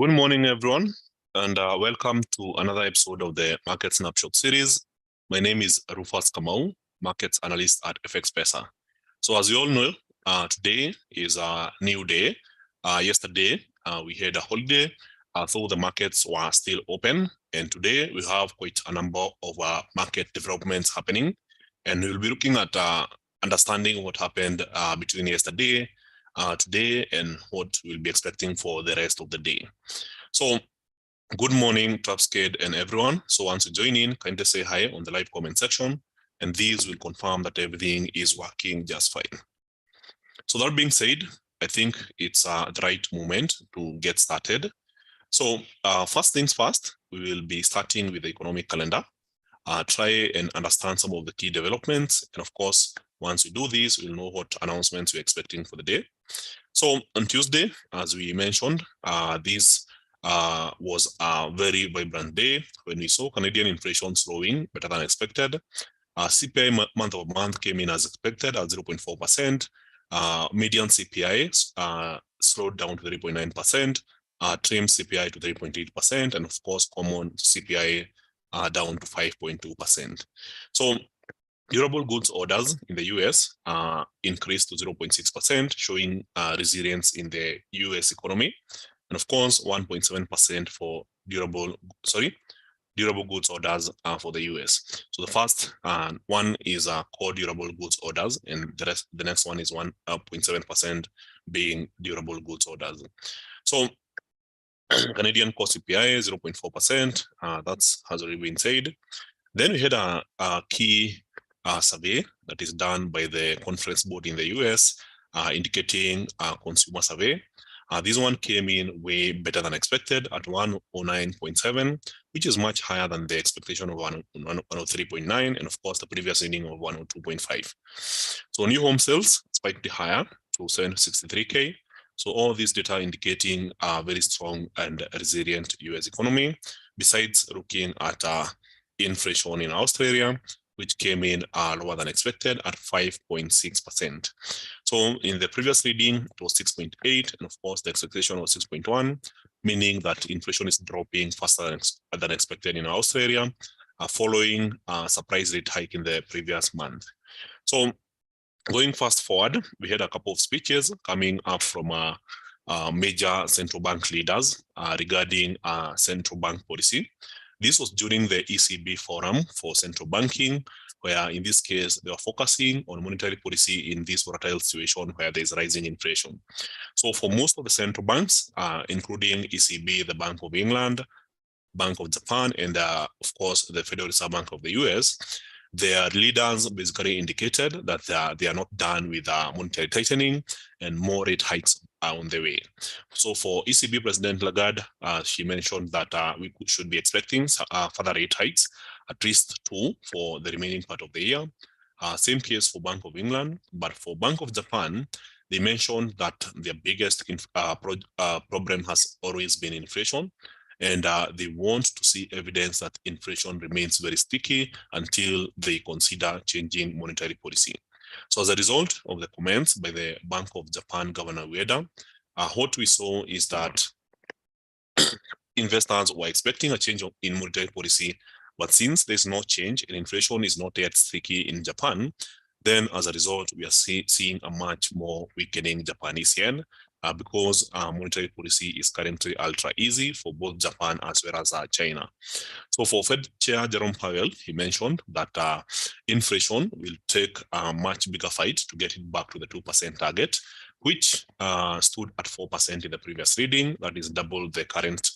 Good morning, everyone, and welcome to another episode of the Market Snapshot series. My name is Rufas Kamau, Markets Analyst at FXPesa. So as you all know, today is a new day. Yesterday, we had a holiday, so the markets were still open. And today, we have quite a number of market developments happening. And we'll be looking at understanding what happened between yesterday, today, and what we'll be expecting for the rest of the day. So good morning, Trapscade and everyone. So once you join in, kindly say hi on the live comment section, and these will confirm that everything is working just fine. So that being said, I think it's the right moment to get started. So first things first, we will be starting with the economic calendar. Try and understand some of the key developments. And of course, once we do this, we'll know what announcements we're expecting for the day. So on Tuesday, as we mentioned, this was a very vibrant day when we saw Canadian inflation slowing better than expected. CPI month over month came in as expected at 0.4%. Median CPI slowed down to 3.9%. Trim CPI to 3.8%, and of course, common CPI down to 5.2%. So durable goods orders in the US increased to 0.6%, showing resilience in the US economy. And of course, 1.7% for durable goods orders for the US. So the first one is core durable goods orders, and the next one is 1.7% being durable goods orders. So Canadian core CPI 0.4%. That has already been said. Then we had a key survey that is done by the conference board in the US, indicating a consumer survey. This one came in way better than expected at 109.7, which is much higher than the expectation of 103.9, and of course the previous reading of 102.5. So new home sales spiked higher to 763K. So all these data indicating a very strong and resilient US economy, besides looking at inflation in Australia, which came in lower than expected at 5.6%. So in the previous reading, it was 6.8, and of course the expectation was 6.1, meaning that inflation is dropping faster than expected in Australia, following a surprise rate hike in the previous month. So going fast forward, we had a couple of speeches coming up from major central bank leaders regarding central bank policy. This was during the ECB forum for central banking, where in this case, they were focusing on monetary policy in this volatile situation where there's rising inflation. So for most of the central banks, including ECB, the Bank of England, Bank of Japan, and of course, the Federal Reserve Bank of the US, their leaders basically indicated that they are not done with monetary tightening and more rate hikes are on the way. So for ECB President Lagarde, she mentioned that we should be expecting further rate hikes, at least 2 for the remaining part of the year. Same case for Bank of England, but for Bank of Japan, they mentioned that their biggest problem has always been inflation. And they want to see evidence that inflation remains very sticky until they consider changing monetary policy. So as a result of the comments by the Bank of Japan Governor Ueda, what we saw is that investors were expecting a change in monetary policy, but since there's no change and inflation is not yet sticky in Japan, then as a result, we are seeing a much more weakening Japanese yen, because monetary policy is currently ultra easy for both Japan as well as China. So for Fed Chair Jerome Powell, he mentioned that inflation will take a much bigger fight to get it back to the 2% target, which stood at 4% in the previous reading. That is double the current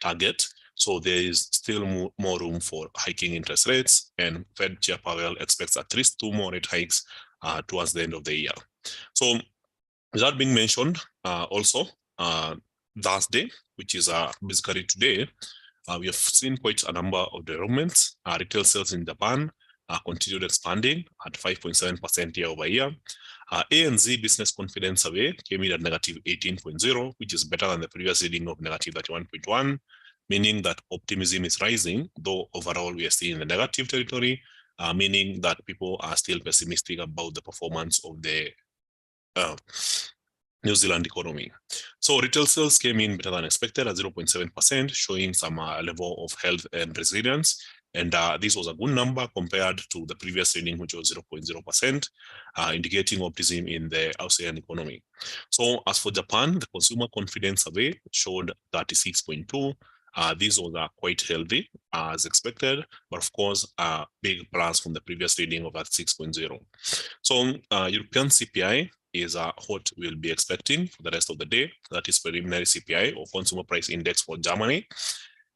target. So there is still more room for hiking interest rates, and Fed Chair Powell expects at least 2 more rate hikes towards the end of the year. So that being mentioned, also Thursday, which is basically today, we have seen quite a number of developments. Retail sales in Japan continued expanding at 5.7% year over year. ANZ Business Confidence Survey came in at negative 18.0, which is better than the previous reading of negative 31.1, meaning that optimism is rising, though overall we are still in the negative territory, meaning that people are still pessimistic about the performance of the New Zealand economy. So retail sales came in better than expected at 0.7%, showing some level of health and resilience. And this was a good number compared to the previous reading, which was 0.0%, indicating optimism in the Australian economy. So as for Japan, the consumer confidence survey showed 36.2. This was quite healthy as expected, but of course, big plus from the previous reading of at 6.0. So European CPI is what we'll be expecting for the rest of the day. That is preliminary CPI or consumer price index for Germany.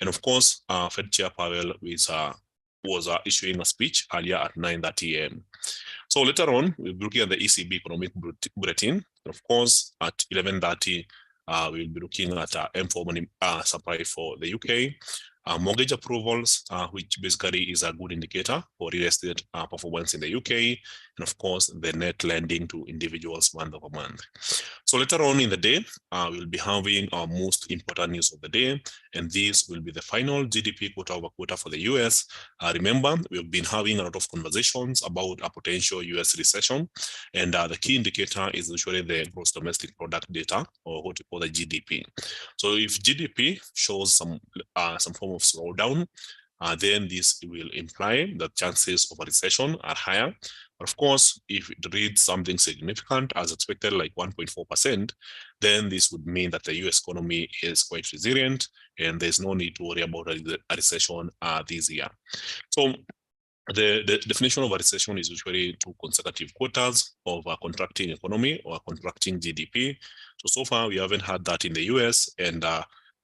And of course, Fed Chair Powell was issuing a speech earlier at 9:30 a.m. So later on, we'll be looking at the ECB economic bulletin. And of course, at 11:30, we'll be looking at M4 supply for the UK. Mortgage approvals, which basically is a good indicator for real estate performance in the UK, and of course, the net lending to individuals month over month. So later on in the day, we'll be having our most important news of the day, and this will be the final GDP quarter over quarter for the US. Remember, we've been having a lot of conversations about a potential US recession, and the key indicator is usually the gross domestic product data, or what we call the GDP. So if GDP shows some form of slowdown, then this will imply that chances of a recession are higher. But of course, if it reads something significant as expected, like 1.4%, then this would mean that the US economy is quite resilient and there's no need to worry about a recession this year. So the definition of a recession is usually 2 consecutive quarters of a contracting economy or a contracting GDP. So far, we haven't had that in the US, and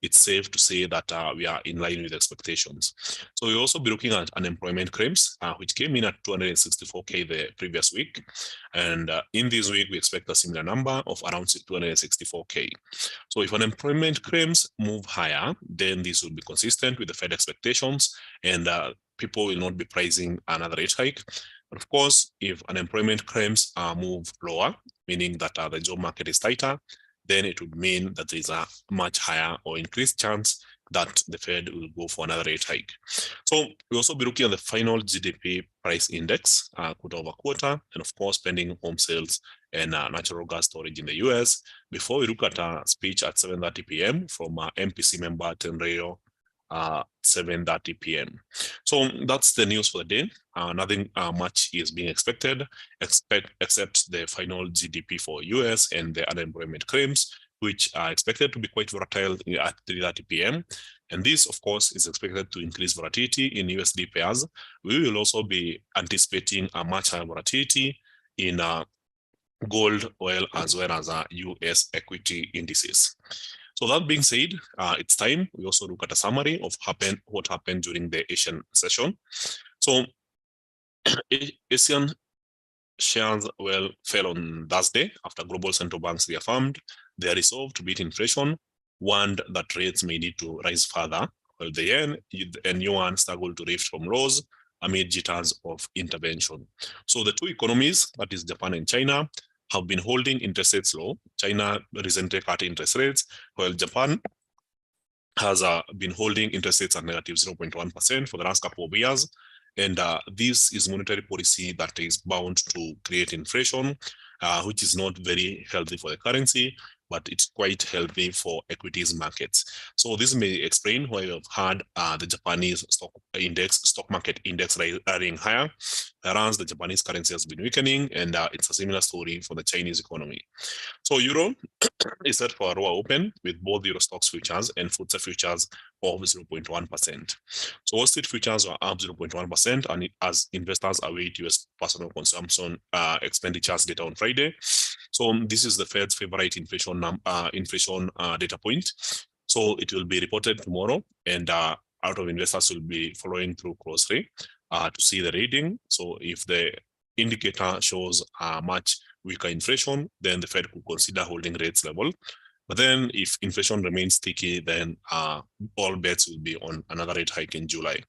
it's safe to say that we are in line with expectations. So we'll also be looking at unemployment claims, which came in at 264K the previous week. And in this week, we expect a similar number of around 264K. So if unemployment claims move higher, then this will be consistent with the Fed expectations, and people will not be pricing another rate hike. But of course, if unemployment claims move lower, meaning that the job market is tighter, then it would mean that there is a much higher or increased chance that the Fed will go for another rate hike. So we'll also be looking at the final GDP price index quarter over quarter, and of course, pending home sales and natural gas storage in the US, before we look at a speech at 7:30 p.m. from MPC member Tenreyo, 7:30 p.m. So that's the news for the day. Nothing much is being expected except the final GDP for US and the unemployment claims, which are expected to be quite volatile at 3:30 p.m. And this, of course, is expected to increase volatility in USD pairs. We will also be anticipating a much higher volatility in gold, oil, as well as US equity indices. So that being said, it's time we also look at a summary of what happened during the Asian session. So Asian shares fell on Thursday after global central banks reaffirmed their resolve to beat inflation, warned that rates may need to rise further, while the yen and yuan struggled to lift from lows amid jitters of intervention. So the two economies, that is Japan and China, have been holding interest rates low. China recently cut interest rates, while Japan has been holding interest rates at negative 0.1% for the last couple of years. And this is monetary policy that is bound to create inflation, which is not very healthy for the currency, but it's quite healthy for equities markets. So this may explain why we've had the Japanese stock market index running higher, whereas the Japanese currency has been weakening, and it's a similar story for the Chinese economy. So euro is set for a lower open with both Euro Stoxx futures and FTSE futures of 0.1%. So Wall Street futures are up 0.1%, and as investors await US personal consumption expenditures data on Friday. So this is the Fed's favorite inflation data point. So it will be reported tomorrow, and out of investors will be following through closely to see the reading. So if the indicator shows much weaker inflation, then the Fed could consider holding rates level. But then if inflation remains sticky, then all bets will be on another rate hike in July.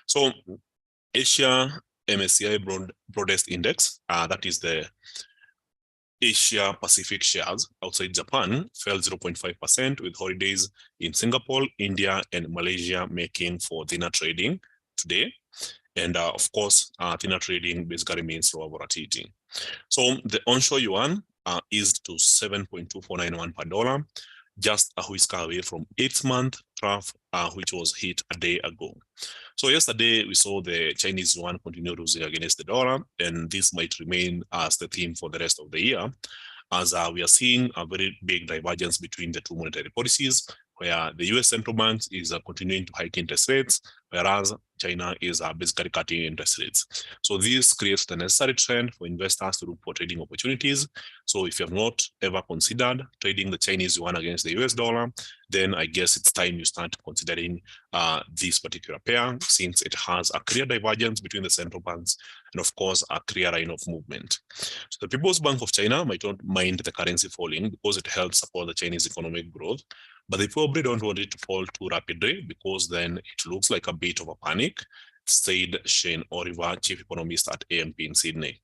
So Asia MSCI Broadest Index, that is the Asia Pacific shares outside Japan, fell 0.5% with holidays in Singapore, India, and Malaysia making for thinner trading today. And of course, thinner trading basically means lower volatility. So the onshore yuan eased to 7.2491 per dollar, just a whisker away from 8-month trough, which was hit a day ago. So yesterday, we saw the Chinese yuan continue losing against the dollar, and this might remain as the theme for the rest of the year, as we are seeing a very big divergence between the two monetary policies, where the US central bank is continuing to hike interest rates, whereas China is basically cutting interest rates. So this creates the necessary trend for investors to look for trading opportunities. So if you have not ever considered trading the Chinese yuan against the US dollar, then I guess it's time you start considering this particular pair, since it has a clear divergence between the central banks and, of course, a clear line of movement. So the People's Bank of China might not mind the currency falling because it helps support the Chinese economic growth, but they probably don't want it to fall too rapidly because then it looks like a bit of a panic, said Shane Oliver, chief economist at AMP in Sydney.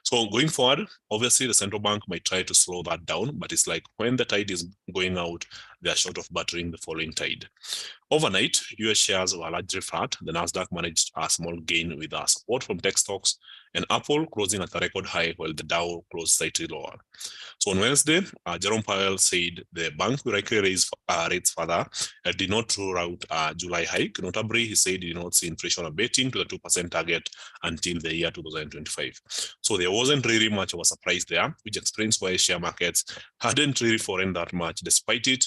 So going forward, obviously the central bank might try to slow that down, but it's like when the tide is going out, they are short of battering the following tide. Overnight, US shares were largely flat. The Nasdaq managed a small gain with support from tech stocks, and Apple closing at a record high while the Dow closed slightly lower. So on Wednesday, Jerome Powell said the bank will likely raise rates further and did not rule out July hike. Notably, he said he did not see inflation abating to the 2% target until the year 2025. So there wasn't really much of a surprise there, which explains why share markets hadn't really fallen that much, despite it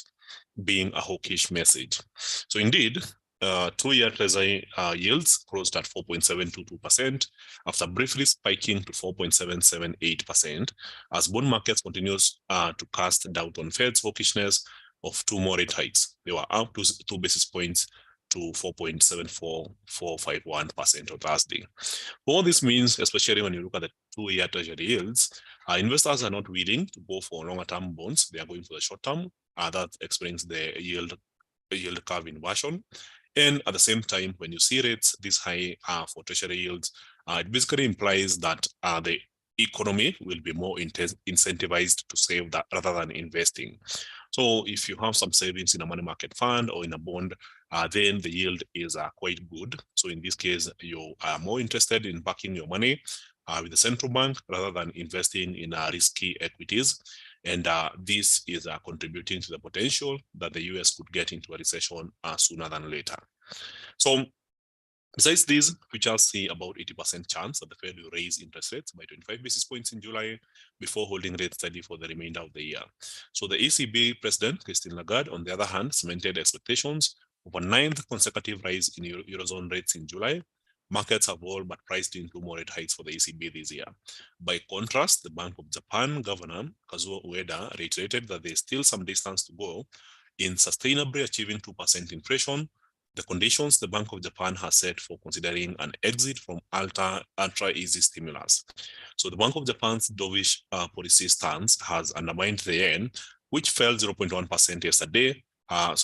being a hawkish message. So indeed, 2-year Treasury yields closed at 4.722% after briefly spiking to 4.778% as bond markets continues to cast doubt on Fed's hawkishness of 2 more rate hikes. They were up to 2 basis points to 4.74451% on Thursday. What this means, especially when you look at the 2-year Treasury yields, investors are not willing to go for longer-term bonds. They are going for the short-term. That explains the yield curve inversion. And at the same time, when you see rates this high for Treasury yields, it basically implies that the economy will be more incentivized to save that rather than investing. So if you have some savings in a money market fund or in a bond, then the yield is quite good. So in this case, you are more interested in backing your money with the central bank rather than investing in risky equities. And this is contributing to the potential that the US could get into a recession sooner than later. So besides these, futures see about 80% chance that the Fed will raise interest rates by 25 basis points in July before holding rates steady for the remainder of the year. So the ECB President, Christine Lagarde, on the other hand, cemented expectations of a 9th consecutive rise in Eurozone rates in July. Markets have all but priced in 2 more rate hikes for the ECB this year. By contrast, the Bank of Japan Governor Kazuo Ueda reiterated that there's still some distance to go in sustainably achieving 2% inflation, the conditions the Bank of Japan has set for considering an exit from ultra-easy stimulus. So the Bank of Japan's dovish policy stance has undermined the yen, which fell 0.1% yesterday. On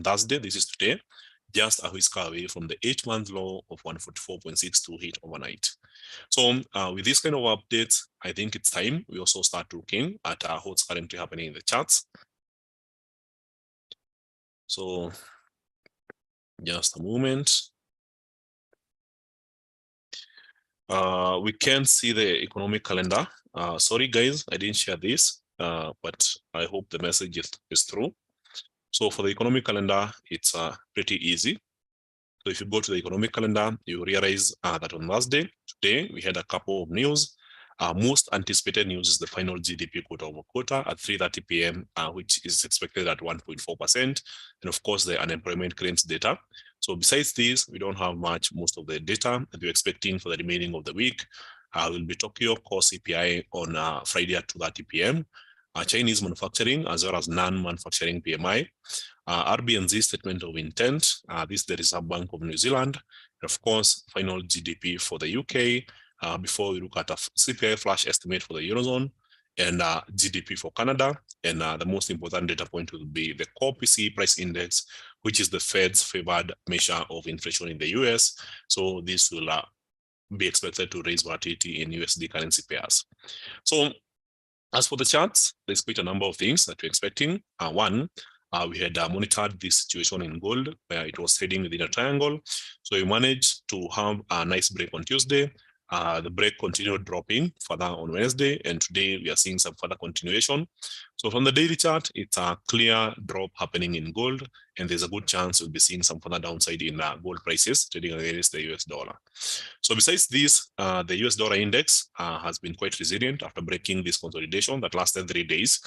Thursday, this is today, just a whisker away from the 8-month low of 144.62 hit overnight. So with this kind of updates, I think it's time we also start looking at what's currently happening in the charts. So just a moment. We can see the economic calendar. Sorry, guys, I didn't share this, but I hope the message is through. So for the economic calendar, it's pretty easy. So if you go to the economic calendar, you realize that on Thursday, today, we had a couple of news. Most anticipated news is the final GDP quarter-over-quarter at 3:30 p.m., which is expected at 1.4%. And of course, the unemployment claims data. So besides this, we don't have much. Most of the data that we're expecting for the remaining of the week will be Tokyo core CPI on Friday at 2:30 p.m., Chinese manufacturing, as well as non-manufacturing PMI, RBNZ statement of intent, this is the Reserve Bank of New Zealand, and of course, final GDP for the UK, before we look at a CPI flash estimate for the Eurozone, and GDP for Canada, and the most important data point will be the core PCE price index, which is the Fed's favored measure of inflation in the US. So this will be expected to raise volatility in USD currency pairs. So as for the charts, there's quite a number of things that we're expecting. One, we had monitored this situation in gold where it was trading within a triangle. So we managed to have a nice break on Tuesday. the break continued dropping further on Wednesday, and today we are seeing some further continuation. So from the daily chart, it's a clear drop happening in gold, and there's a good chance we'll be seeing some further downside in gold prices trading against the US dollar. So besides this, the US dollar index has been quite resilient after breaking this consolidation that lasted 3 days.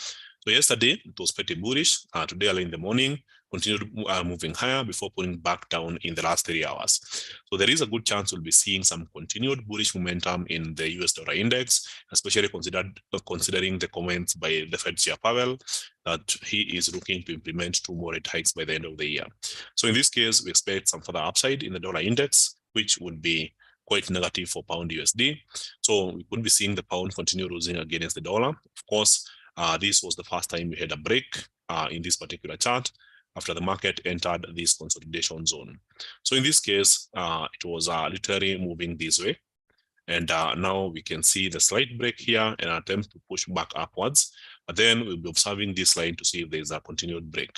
So yesterday, it was pretty bullish. Today, early in the morning, continued moving higher before pulling back down in the last 3 hours. So there is a good chance we'll be seeing some continued bullish momentum in the US dollar index, especially considering the comments by the Fed Chair Powell that he is looking to implement 2 more rate hikes by the end of the year. So in this case, we expect some further upside in the dollar index, which would be quite negative for pound USD. So we could be seeing the pound continue losing against the dollar. Of course, this was the first time we had a break in this particular chart after the market entered this consolidation zone. So in this case, it was literally moving this way. And now we can see the slight break here and attempt to push back upwards. But then we'll be observing this line to see if there's a continued break.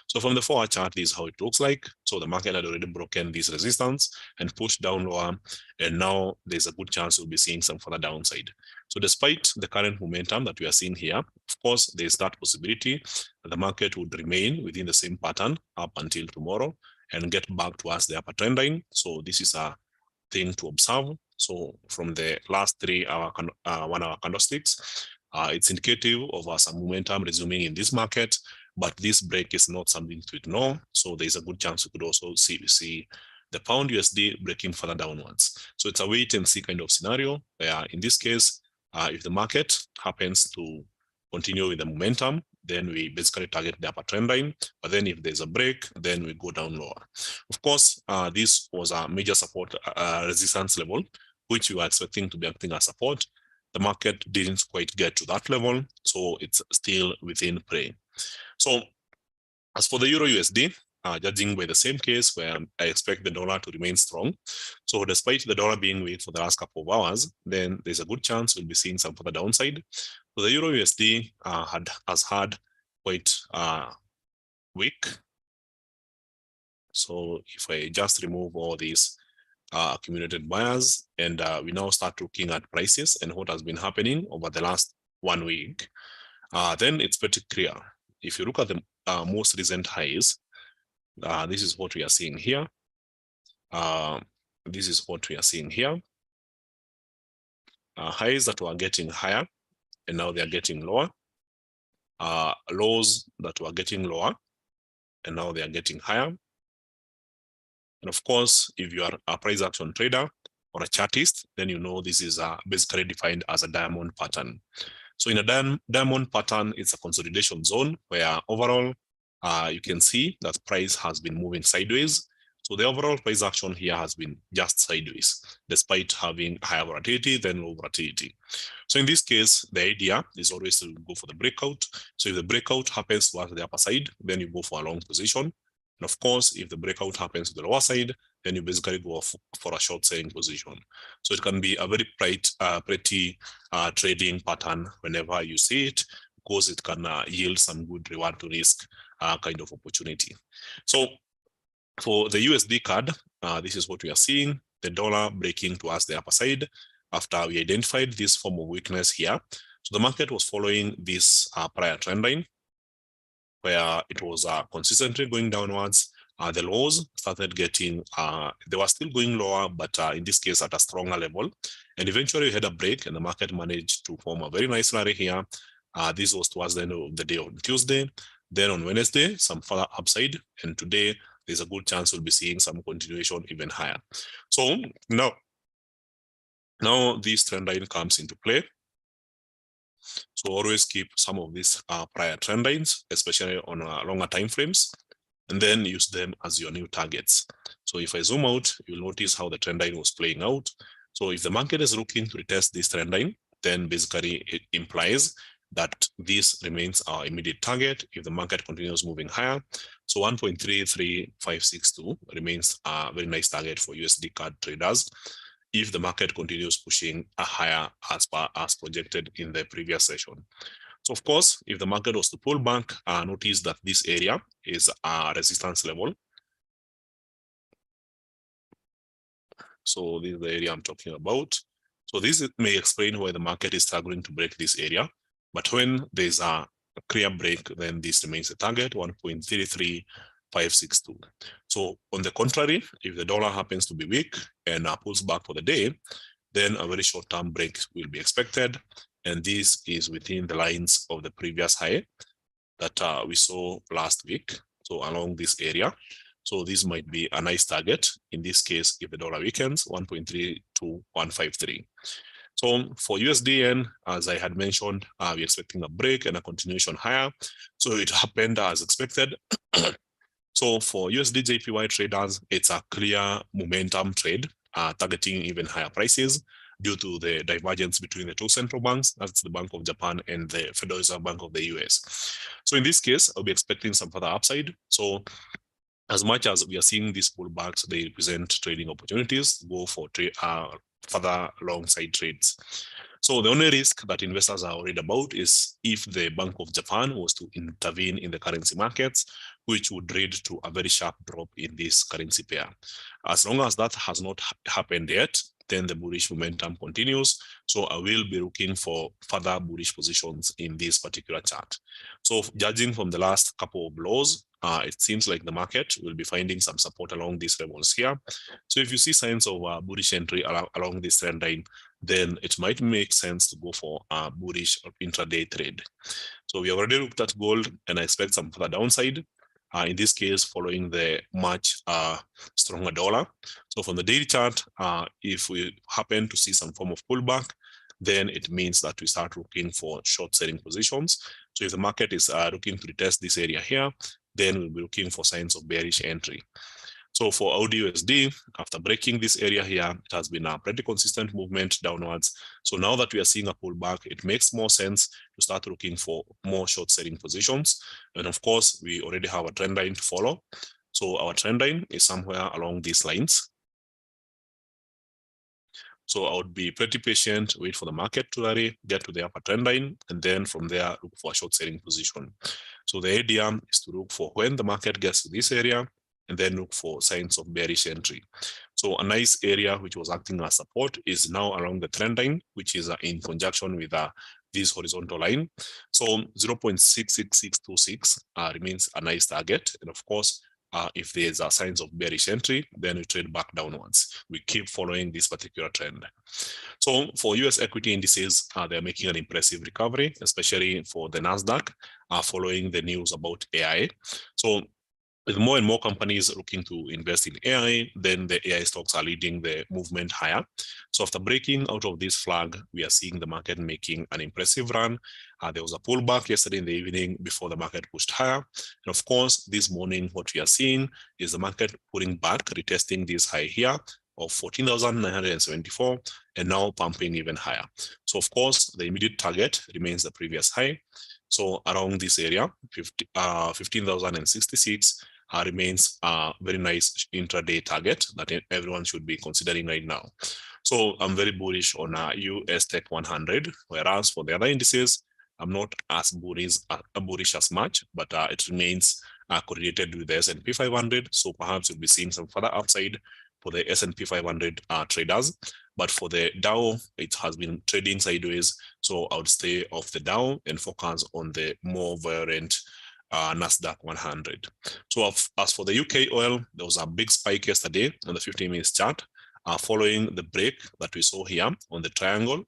So from the 4-hour chart, this is how it looks like. So the market had already broken this resistance and pushed down lower. And now there's a good chance we'll be seeing some further downside. So despite the current momentum that we are seeing here, of course, there's that possibility that the market would remain within the same pattern up until tomorrow and get back towards the upper trend line. So this is a thing to observe. So from the last 3-hour, 1-hour candlesticks, it's indicative of some momentum resuming in this market, but this break is not something to ignore. So there's a good chance we could also see the pound USD breaking further downwards. So it's a wait and see kind of scenario where in this case, if the market happens to continue with the momentum, then we basically target the upper trend line. But then if there's a break, then we go down lower. Of course, this was a major support resistance level, which we were expecting to be acting as support. The market didn't quite get to that level, so it's still within prey. So as for the Euro USD, judging by the same case where I expect the dollar to remain strong. So despite the dollar being weak for the last couple of hours, then there's a good chance we'll be seeing some further downside. So the Euro USD has had quite weak. So if I just remove all these accumulated buyers and we now start looking at prices and what has been happening over the last 1 week, then it's pretty clear. If you look at the most recent highs, this is what we are seeing here. This is what we are seeing here. Highs that were getting higher and now they are getting lower. Lows that were getting lower and now they are getting higher. And of course, if you are a price action trader or a chartist, then you know this is basically defined as a diamond pattern. So in a diamond pattern, it's a consolidation zone where overall you can see that price has been moving sideways. So the overall price action here has been just sideways, despite having higher volatility than low volatility. So in this case, the idea is always to go for the breakout. So if the breakout happens towards the upper side, then you go for a long position. And of course, if the breakout happens to the lower side, then you basically go for a short selling position. So it can be a very pretty trading pattern whenever you see it, because it can yield some good reward to risk kind of opportunity. So for the USD card, this is what we are seeing, the dollar breaking towards the upper side after we identified this form of weakness here. So the market was following this prior trend line, where it was consistently going downwards. The lows started getting, they were still going lower, but in this case at a stronger level. And eventually we had a break and the market managed to form a very nice rally here. This was towards the end of the day on Tuesday. Then on Wednesday, some further upside. And today, there's a good chance we'll be seeing some continuation even higher. So now this trend line comes into play. So always keep some of these prior trend lines, especially on longer time frames, and then use them as your new targets. So if I zoom out, you'll notice how the trend line was playing out. So if the market is looking to retest this trend line, then basically it implies that this remains our immediate target if the market continues moving higher. So 1.33562 remains a very nice target for USD card traders if the market continues pushing a higher as projected in the previous session. So of course, if the market was to pull back, notice that this area is a resistance level. So this is the area I'm talking about. So this may explain why the market is struggling to break this area. But when there's a clear break, then this remains a target, 1.33562. So on the contrary, if the dollar happens to be weak and pulls back for the day, then a very short-term break will be expected. And this is within the lines of the previous high that we saw last week. So along this area. So this might be a nice target. In this case, if the dollar weakens, 1.32153. So for USDN, as I had mentioned, we're expecting a break and a continuation higher. So it happened as expected. So for USD JPY traders, it's a clear momentum trade, targeting even higher prices due to the divergence between the two central banks, that's the Bank of Japan and the Federal Reserve Bank of the US. So in this case, I'll be expecting some further upside. So as much as we are seeing these pullbacks, they represent trading opportunities to go for further long side trades. So the only risk that investors are worried about is if the Bank of Japan was to intervene in the currency markets, which would lead to a very sharp drop in this currency pair. As long as that has not happened yet, then the bullish momentum continues. So I will be looking for further bullish positions in this particular chart. So judging from the last couple of lows, it seems like the market will be finding some support along these levels here. So if you see signs of bullish entry along this trend line, then it might make sense to go for a bullish intraday trade. So we already looked at gold, and I expect some further downside. In this case, following the much stronger dollar. So from the daily chart, if we happen to see some form of pullback, then it means that we start looking for short selling positions. So if the market is looking to retest this area here, then we'll be looking for signs of bearish entry. So for AUD/USD, after breaking this area here, it has been a pretty consistent movement downwards. So now that we are seeing a pullback, it makes more sense to start looking for more short selling positions. And of course, we already have a trend line to follow. So our trend line is somewhere along these lines. So I would be pretty patient, wait for the market to rally, get to the upper trend line, and then from there, look for a short selling position. So the idea is to look for when the market gets to this area, and then look for signs of bearish entry. So a nice area which was acting as support is now along the trend line, which is in conjunction with this horizontal line. So 0.66626 remains a nice target. And of course, if there's signs of bearish entry, then we trade back downwards. We keep following this particular trend. So for US equity indices, they're making an impressive recovery, especially for the NASDAQ, following the news about AI. So with more and more companies looking to invest in AI, then the AI stocks are leading the movement higher. So after breaking out of this flag, we are seeing the market making an impressive run. There was a pullback yesterday in the evening before the market pushed higher. And of course, this morning, what we are seeing is the market pulling back, retesting this high here of 14,974 and now pumping even higher. So of course, the immediate target remains the previous high. So around this area, 15,066 remains a very nice intraday target that everyone should be considering right now. So I'm very bullish on US Tech 100, whereas for the other indices, I'm not as bullish as much, but it remains correlated with the S&P 500. So perhaps you'll be seeing some further upside for the S&P 500 traders. But for the Dow, it has been trading sideways. So I would stay off the Dow and focus on the more violent NASDAQ 100. So as for the UK oil, there was a big spike yesterday on the 15-minute chart following the break that we saw here on the triangle.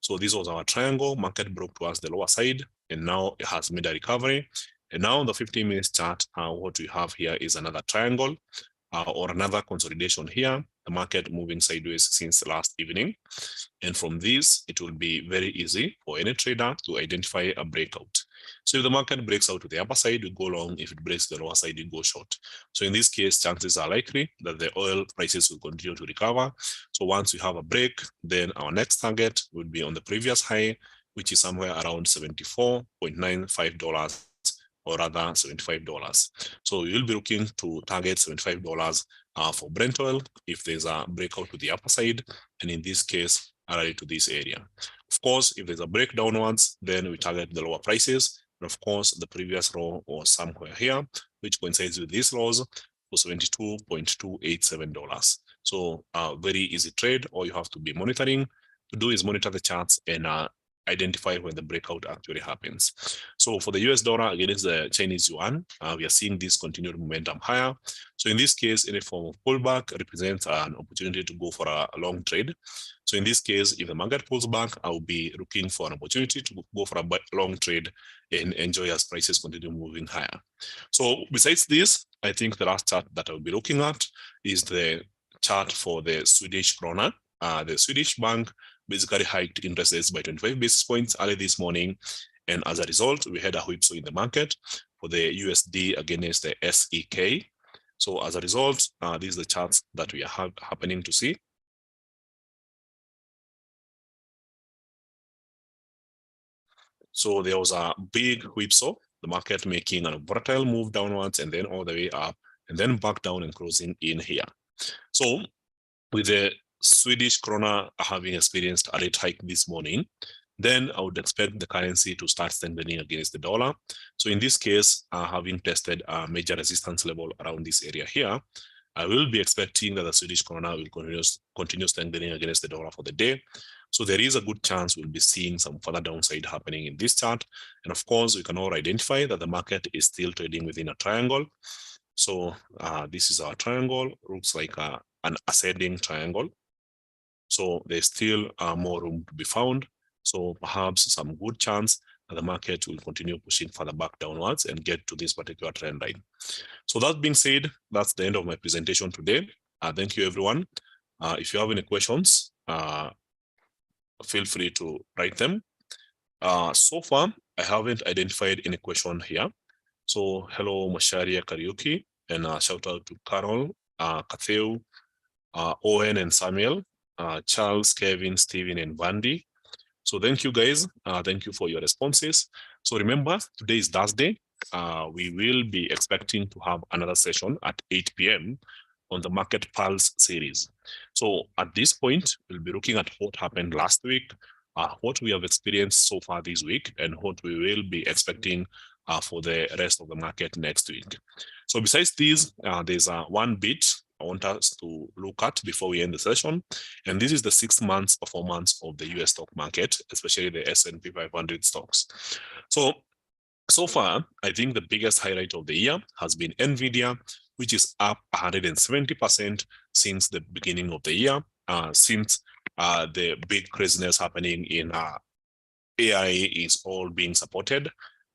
So this was our triangle. Market broke towards the lower side, and now it has made a recovery. And now on the 15-minute chart, what we have here is another triangle or another consolidation here, the market moving sideways since last evening. And from this, it will be very easy for any trader to identify a breakout. So if the market breaks out to the upper side, you go long. If it breaks the lower side, you go short. So in this case, chances are likely that the oil prices will continue to recover. So once we have a break, then our next target would be on the previous high, which is somewhere around $74.95. Or rather $75. So you'll be looking to target $75 for Brent oil if there's a breakout to the upper side, and in this case, rally to this area. Of course, if there's a break downwards, then we target the lower prices. And of course, the previous low was somewhere here, which coincides with these lows for $72.287. So a very easy trade. All you have to be monitoring to do is monitor the charts and identify when the breakout actually happens. So for the US dollar against the Chinese yuan, we are seeing this continued momentum higher. So in this case, any form of pullback represents an opportunity to go for a long trade. So in this case, if the market pulls back, I'll be looking for an opportunity to go for a long trade and enjoy as prices continue moving higher. So besides this, I think the last chart that I'll be looking at is the chart for the Swedish krona. The Swedish bank basically hiked interest rates by 25 basis points early this morning. And as a result, we had a whipsaw in the market for the USD against the SEK. So as a result, these are the charts that we are happening to see. So there was a big whipsaw, the market making a volatile move downwards and then all the way up and then back down and closing in here. So with the Swedish krona having experienced a rate hike this morning, then I would expect the currency to start strengthening against the dollar. So in this case, having tested a major resistance level around this area here, I will be expecting that the Swedish krona will continue strengthening against the dollar for the day. So there is a good chance we'll be seeing some further downside happening in this chart. And of course, we can all identify that the market is still trading within a triangle. So this is our triangle, looks like an ascending triangle. So there's still more room to be found. So perhaps some good chance that the market will continue pushing further back downwards and get to this particular trend line. So that being said, that's the end of my presentation today. Thank you, everyone. If you have any questions, feel free to write them. So far, I haven't identified any question here. So hello, Masharia Karaoke, and shout out to Carol, Katheu, Owen and Samuel, Charles, Kevin, Stephen, and Vandy. So thank you guys. Thank you for your responses. So remember, today is Thursday. We will be expecting to have another session at 8 p.m. on the Market Pulse series. So at this point, we'll be looking at what happened last week, what we have experienced so far this week, and what we will be expecting for the rest of the market next week. So besides these, there's one bit I want us to look at before we end the session. And this is the 6 months performance of the US stock market, especially the S&P 500 stocks. So far, I think the biggest highlight of the year has been NVIDIA, which is up 170% since the beginning of the year, since the big craziness happening in AI is all being supported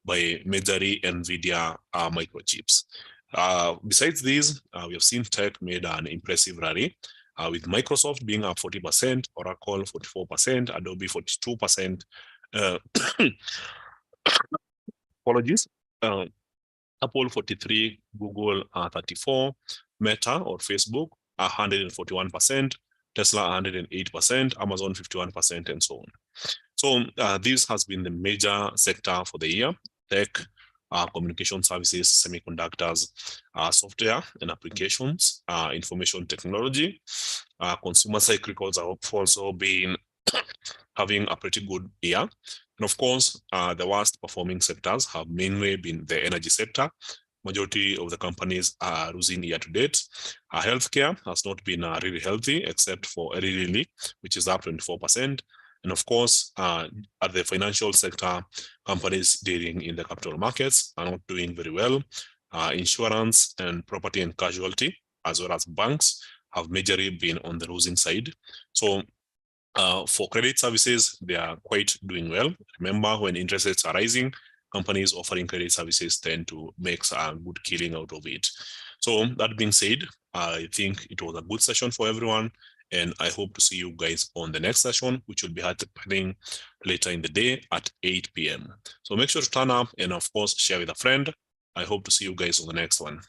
by majorly NVIDIA microchips. Besides these, we have seen tech made an impressive rally, with Microsoft being up 40%, Oracle 44%, Adobe 42%. Apologies. Apple 43, Google 34, Meta or Facebook 141%, Tesla 108%, Amazon 51%, and so on. So this has been the major sector for the year: tech, communication services, semiconductors, software and applications, information technology. Consumer cyclicals have also been having a pretty good year. And of course, the worst performing sectors have mainly been the energy sector. Majority of the companies are losing year to date. Healthcare has not been really healthy, except for Eli Lilly, which is up 24%. And of course, at the financial sector, companies dealing in the capital markets are not doing very well. Insurance and property and casualty, as well as banks, have majorly been on the losing side. So for credit services, they are quite doing well. Remember, when interest rates are rising, companies offering credit services tend to make a good killing out of it. So that being said, I think it was a good session for everyone. And I hope to see you guys on the next session, which will be happening later in the day at 8 p.m. So make sure to turn up and, of course, share with a friend. I hope to see you guys on the next one.